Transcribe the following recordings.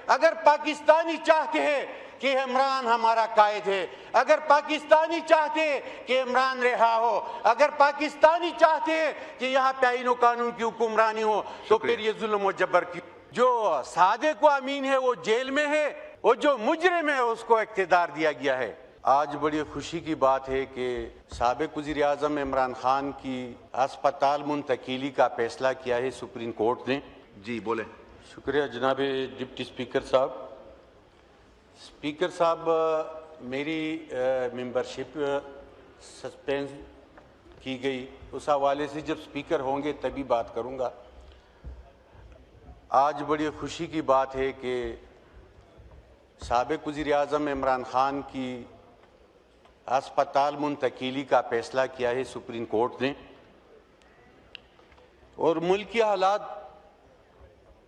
अगर पाकिस्तानी चाहते हैं कि इमरान हमारा कायद है, अगर पाकिस्तानी चाहते हैं कि इमरान रिहा हो, अगर पाकिस्तानी चाहते हैं कि यहाँ पे आईन कानून की हुक्मरानी हो, तो फिर ये जुल्म और जबर की जो सादिक व अमीन है वो जेल में है और जो मुजरिम है उसको इख्तियार दिया गया है। आज बड़ी खुशी की बात है कि साबिक वज़ीर आज़म इमरान खान की अस्पताल मुंतकिली का फैसला किया है सुप्रीम कोर्ट ने। जी बोले। शुक्रिया जनाब डिप्टी स्पीकर साहब। स्पीकर साहब, मेरी मेंबरशिप सस्पेंड की गई, उस हवाले से जब स्पीकर होंगे तभी बात करूंगा। आज बड़ी खुशी की बात है कि साबिक वज़ीर आज़म इमरान खान की अस्पताल मुंतकिली का फैसला किया है सुप्रीम कोर्ट ने और मुल्क की हालात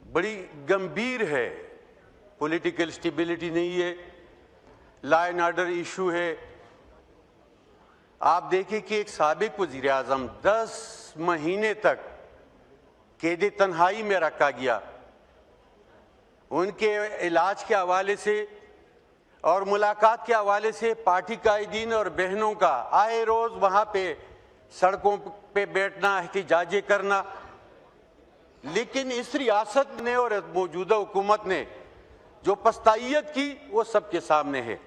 बड़ी गंभीर है। पॉलिटिकल स्टेबिलिटी नहीं है, लॉ एंड ऑर्डर इशू है। आप देखें कि एक साबिक वज़ीर आज़म 10 महीने तक कैद तन्हाई में रखा गया। उनके इलाज के हवाले से और मुलाकात के हवाले से पार्टी कायदीन और बहनों का आए रोज़ वहाँ पे सड़कों पे बैठना, एहतिजाजें करना, लेकिन इस रियासत ने और मौजूदा हुकूमत ने जो पस्तायत की वो सबके सामने है।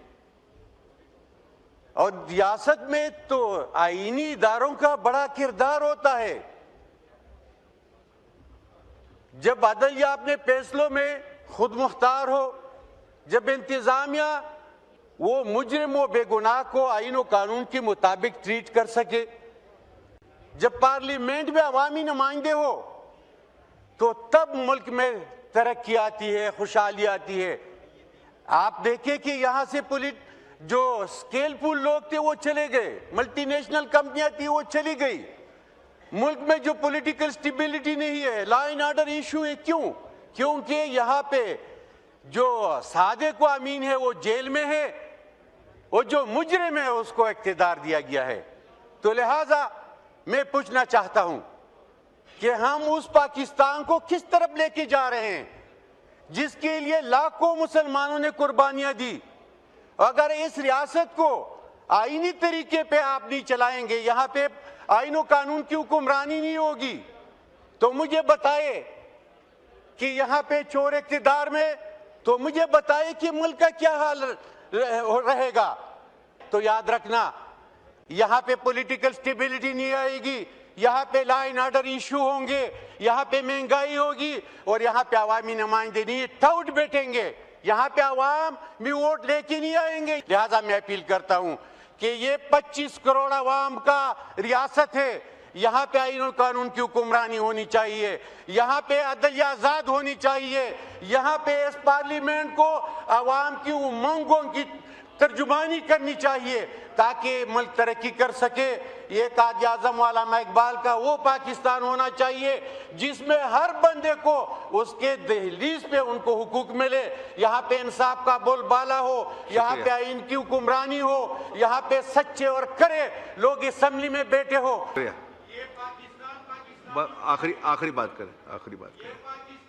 और रियासत में तो आईनी इदारों का बड़ा किरदार होता है। जब अदलिया अपने फैसलों में खुद मुख्तार हो, जब इंतजामिया वो मुजरिम व बेगुनाह को आईन व कानून के मुताबिक ट्रीट कर सके, जब पार्लियामेंट में अवामी नुमाइंदे हो, तो तब मुल्क में तरक्की आती है, खुशहाली आती है। आप देखें कि यहाँ से जो स्केलफुल लोग थे वो चले गए, मल्टीनेशनल कंपनियां थी वो चली गई। मुल्क में जो पॉलिटिकल स्टेबिलिटी नहीं है, लॉ एंड ऑर्डर इशू है। क्यों? क्योंकि यहाँ पे जो सादिक व अमीन है वो जेल में है और जो मुजरिम है उसको इख्तियार दिया गया है। तो लिहाजा मैं पूछना चाहता हूं कि हम उस पाकिस्तान को किस तरफ लेके जा रहे हैं जिसके लिए लाखों मुसलमानों ने कुर्बानियां दी। अगर इस रियासत को आईनी तरीके पे आप नहीं चलाएंगे, यहाँ पे आईन व कानून की हुक्मरानी नहीं होगी, तो मुझे बताए कि यहाँ पे चोर इख्तियार में, तो मुझे बताए कि मुल्क का क्या हाल रहेगा। तो याद रखना, यहाँ पे पॉलिटिकल स्टेबिलिटी नहीं आएगी, यहाँ पे लॉ एंड ऑर्डर इशू होंगे, यहाँ पे महंगाई होगी और यहाँ पे अवामी नुमाइंदे नहीं टाउट बैठेंगे, यहाँ पे अवाम भी वोट लेके नहीं आएंगे। लिहाजा मैं अपील करता हूँ कि ये 25 करोड़ अवाम का रियासत है, यहाँ पे आईन और कानून की हुक्मरानी होनी चाहिए, यहाँ पे अदलिया आज़ाद होनी चाहिए, यहाँ पे इस पार्लियामेंट को अवाम की उमंगों की तर्जुमानी करनी चाहिए ताकि मुल्क तरक्की कर सके। ये कायद आज़म वाला इकबाल का वो पाकिस्तान होना चाहिए जिसमें हर बंदे को उसके दहलीज पे उनको हुकूक मिले, यहाँ पे इंसाफ का बोलबाला हो, यहाँ पे आईन की हुक्मरानी हो, यहाँ पे सच्चे और करे लोग असेंबली में बैठे हो। आखिरी बात करें।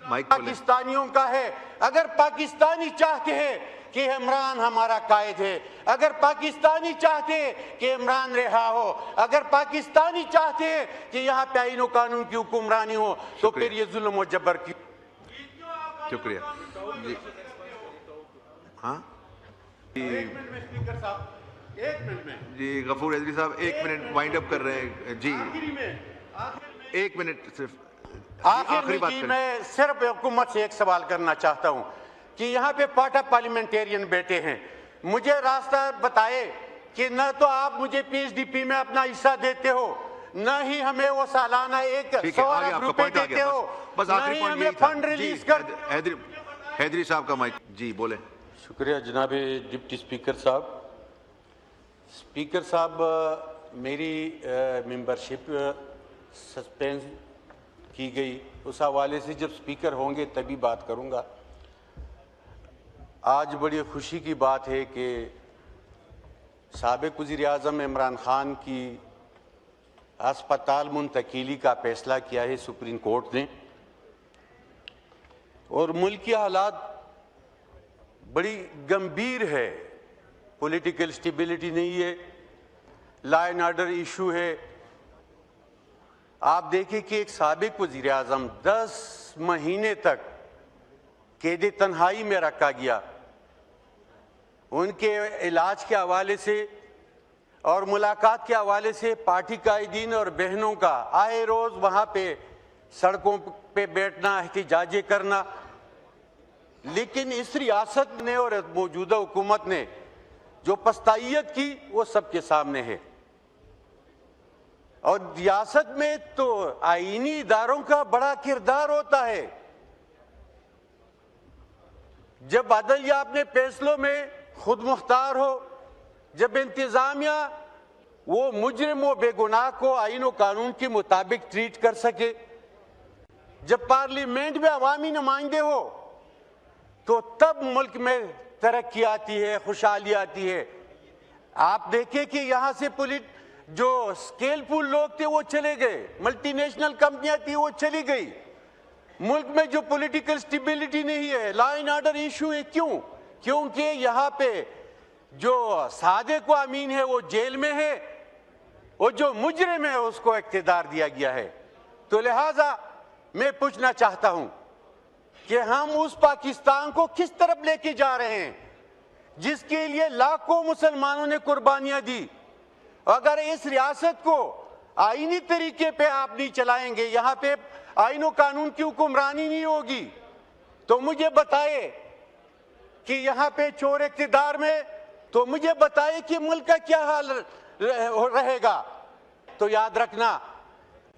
माइक पाकिस्तानियों का है। अगर पाकिस्तानी चाहते हैं कि इमरान हमारा कायद है, अगर पाकिस्तानी चाहते हैं कि इमरान रिहा हो, अगर पाकिस्तानी चाहते हैं कि यहाँ पे आईन कानून की हुक्मरानी हो, तो फिर ये जुल्म और जबर की। शुक्रिया जी। हाँ स्पीकर साहब, 1 मिनट में जी। गफूर हैदरी साहब 1 मिनट वाइंड अप कर रहे हैं जी। 1 मिनट सिर्फ आखिर में जी, मैं सिर्फ हुकूमत से एक सवाल करना चाहता हूं कि यहाँ पे पार्टा पार्लियामेंटेरियन बैठे हैं, मुझे रास्ता बताए कि न तो आप मुझे पीएचडीपी में अपना हिस्सा देते हो, न ही हमें वो सालाना 100 लाख रुपए देते हो, बस न ही हमें फंड रिलीज कर। हैदरी साहब का माइक जी बोले। शुक्रिया जनाब डिप्टी स्पीकर साहब। स्पीकर साहब, मेरी मेंबरशिप सस्पेंड की गई, उस हवाले से जब स्पीकर होंगे तभी बात करूंगा। आज बड़ी खुशी की बात है कि साबिक वज़ीर आज़म इमरान खान की अस्पताल मुंतकिली का फैसला किया है सुप्रीम कोर्ट ने और मुल्क की हालात बड़ी गंभीर है। पॉलिटिकल स्टेबिलिटी नहीं है, लॉ एंड ऑर्डर इशू है। आप देखें कि एक साबिक वजीर आजम 10 महीने तक कैद तन्हाई में रखा गया। उनके इलाज के हवाले से और मुलाकात के हवाले से पार्टी कायदीन और बहनों का आए रोज वहां पे सड़कों पे बैठना, एहतजाजें करना। लेकिन इस रियासत ने और मौजूदा हुकूमत ने जो पछताइयत की वो सबके सामने है। और रियासत में तो आईनी इदारों का बड़ा किरदार होता है। जब अदलिया अपने फैसलों में खुद मुख्तार हो, जब इंतजामिया वो मुजरिम व बेगुनाह को आईन व कानून के मुताबिक ट्रीट कर सके, जब पार्लियामेंट में अवामी नुमाइंदे हो, तो तब मुल्क में तरक्की आती है, खुशहाली आती है। आप देखें कि यहां से जो स्केलफुल लोग थे वो चले गए, मल्टीनेशनल कंपनियां थी वो चली गई। मुल्क में जो पॉलिटिकल स्टेबिलिटी नहीं है, लॉ एंड ऑर्डर इशू है। क्यों? क्योंकि यहाँ पे जो सादिक व अमीन है वो जेल में है और जो मुजरिम है उसको इख्तियार दिया गया है। तो लिहाजा मैं पूछना चाहता हूं कि हम उस पाकिस्तान को किस तरफ लेके जा रहे हैं जिसके लिए लाखों मुसलमानों ने कुर्बानियां दी। अगर इस रियासत को आईनी तरीके पे आप नहीं चलाएंगे, यहाँ पे आईन और कानून की हुक्मरानी नहीं होगी, तो मुझे बताए कि यहाँ पे चोर इख्तिदार में, तो मुझे बताए कि मुल्क का क्या हाल रहेगा। तो याद रखना,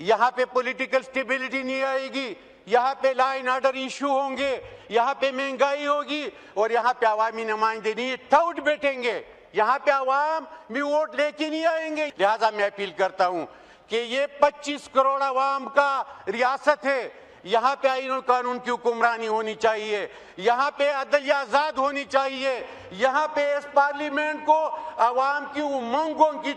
यहाँ पे पॉलिटिकल स्टेबिलिटी नहीं आएगी, यहाँ पे लॉ एंड ऑर्डर इशू होंगे, यहाँ पे महंगाई होगी और यहाँ पे अवामी नुमाइंदे नहीं टाउट बैठेंगे। यहाँ पे अवाम भी वोट लेके नहीं आएंगे। लिहाजा मैं अपील करता हूँ कि ये 25 करोड़ अवाम का रियासत है। यहाँ पे आईन और कानून की हुक्मरानी होनी चाहिए, यहाँ पे अदलिया आजाद होनी चाहिए, यहाँ पे इस पार्लियामेंट को अवाम की उमंगों की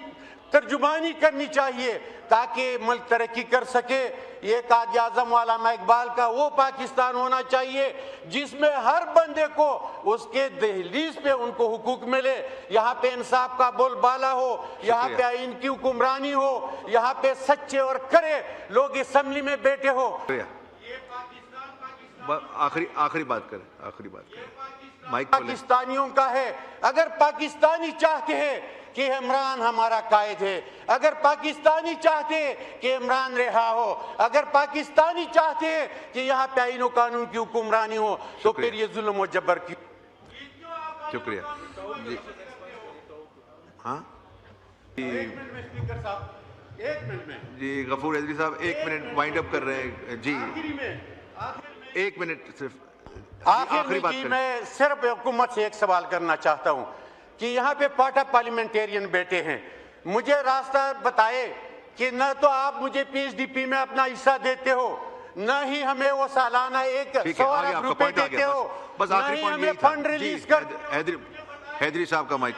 तर्जुमानी करनी चाहिए ताकि मुल्क तरक्की कर सके। ये कायद आज़म वाला इकबाल का वो पाकिस्तान होना चाहिए जिसमें हर बंदे को उसके दहलीज पे उनको हुकूक मिले, यहाँ पे इंसाफ का बोलबाला हो, यहाँ पे आईन की हुक्मरानी हो, यहाँ पे सच्चे और करे लोग असम्बली में बैठे हो। आखिरी बात करें। माइक पाकिस्तानियों का है। अगर पाकिस्तानी चाहते हैं कि इमरान हमारा कायद है, अगर पाकिस्तानी चाहते हैं कि इमरान रिहा हो, अगर पाकिस्तानी चाहते हैं कि यहाँ पे आईन और कानून की हुक्मरानी हो, तो फिर ये जुल्म और जबर की। शुक्रिया जी। हाँ स्पीकर साहब, 1 मिनट में जी। गफूर हैदरी साहब 1 मिनट वाइंड अप कर रहे हैं जी। 1 मिनट सिर्फ आखिर में मैं सिर्फ हुकूमत से एक सवाल करना चाहता हूं कि यहाँ पे पार्टा पार्लियामेंटेरियन बैठे हैं, मुझे रास्ता बताए कि न तो आप मुझे पीएचडीपी में अपना हिस्सा देते हो, न ही हमें वो सालाना 100 लाख रुपए देते हो, बस न ही हमें फंड रिलीज कर। हैदरी साहब का माइक